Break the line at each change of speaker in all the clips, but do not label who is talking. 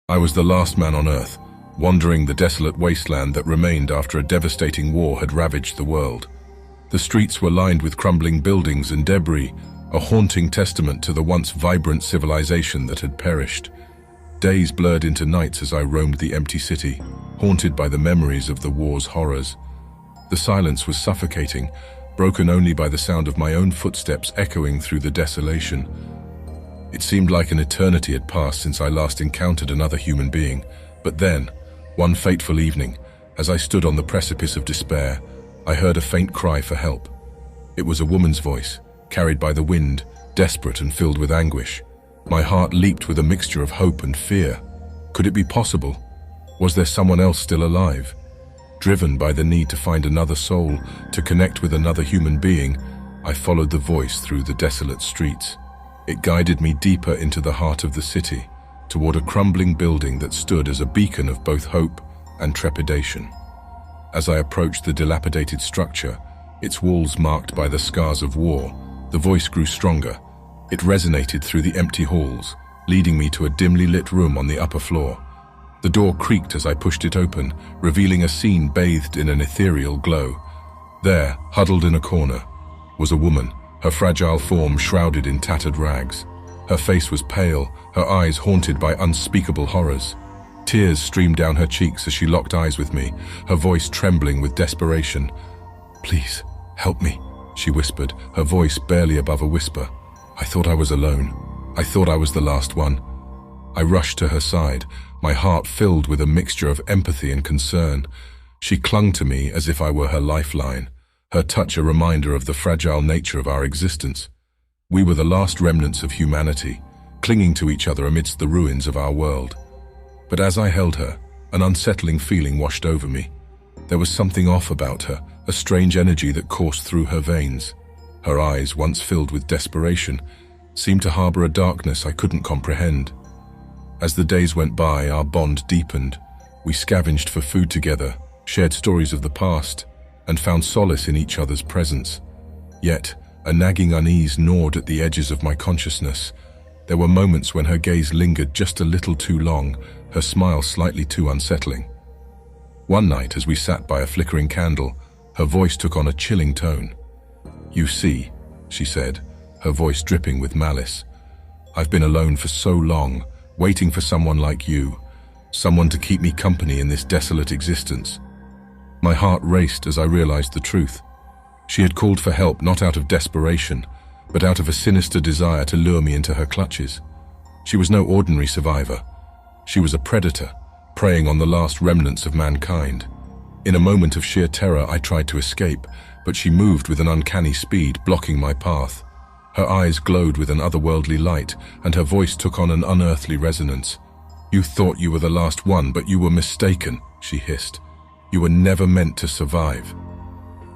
I was the last man on Earth, wandering the desolate wasteland that remained after a devastating war had ravaged the world. The streets were lined with crumbling buildings and debris, a haunting testament to the once vibrant civilization that had perished. Days blurred into nights as I roamed the empty city, haunted by the memories of the war's horrors. The silence was suffocating, broken only by the sound of my own footsteps echoing through the desolation. It seemed like an eternity had passed since I last encountered another human being, but then, one fateful evening, as I stood on the precipice of despair, I heard a faint cry for help. It was a woman's voice, carried by the wind, desperate and filled with anguish. My heart leaped with a mixture of hope and fear. Could it be possible? Was there someone else still alive? Driven by the need to find another soul, to connect with another human being, I followed the voice through the desolate streets. It guided me deeper into the heart of the city, toward a crumbling building that stood as a beacon of both hope and trepidation. As I approached the dilapidated structure, its walls marked by the scars of war, the voice grew stronger. It resonated through the empty halls, leading me to a dimly lit room on the upper floor. The door creaked as I pushed it open, revealing a scene bathed in an ethereal glow. There, huddled in a corner, was a woman, her fragile form shrouded in tattered rags. Her face was pale, her eyes haunted by unspeakable horrors. Tears streamed down her cheeks as she locked eyes with me, her voice trembling with desperation. "Please, help me," she whispered, her voice barely above a whisper. I thought I was alone. I thought I was the last one. I rushed to her side, my heart filled with a mixture of empathy and concern. She clung to me as if I were her lifeline, her touch a reminder of the fragile nature of our existence. We were the last remnants of humanity, clinging to each other amidst the ruins of our world. But as I held her, an unsettling feeling washed over me. There was something off about her, a strange energy that coursed through her veins. Her eyes, once filled with desperation, seemed to harbor a darkness I couldn't comprehend. As the days went by, our bond deepened. We scavenged for food together, shared stories of the past, and found solace in each other's presence. Yet, a nagging unease gnawed at the edges of my consciousness. There were moments when her gaze lingered just a little too long, her smile slightly too unsettling. One night, as we sat by a flickering candle, her voice took on a chilling tone. "You see," she said, her voice dripping with malice, "I've been alone for so long, waiting for someone like you, someone to keep me company in this desolate existence." My heart raced as I realized the truth. She had called for help not out of desperation, but out of a sinister desire to lure me into her clutches. She was no ordinary survivor. She was a predator, preying on the last remnants of mankind. In a moment of sheer terror, I tried to escape, but she moved with an uncanny speed, blocking my path. Her eyes glowed with an otherworldly light, and her voice took on an unearthly resonance. "You thought you were the last one, but you were mistaken," she hissed. "You were never meant to survive."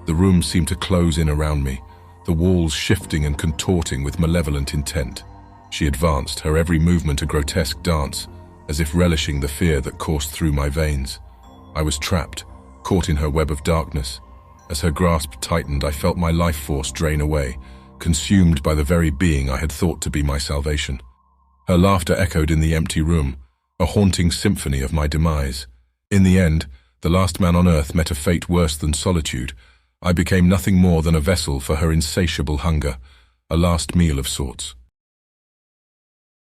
The room seemed to close in around me, the walls shifting and contorting with malevolent intent. She advanced, her every movement a grotesque dance, as if relishing the fear that coursed through my veins. I was trapped, caught in her web of darkness. As her grasp tightened, I felt my life force drain away, consumed by the very being I had thought to be my salvation. Her laughter echoed in the empty room, a haunting symphony of my demise. In the end, the last man on Earth met a fate worse than solitude. I became nothing more than a vessel for her insatiable hunger, a last meal of sorts.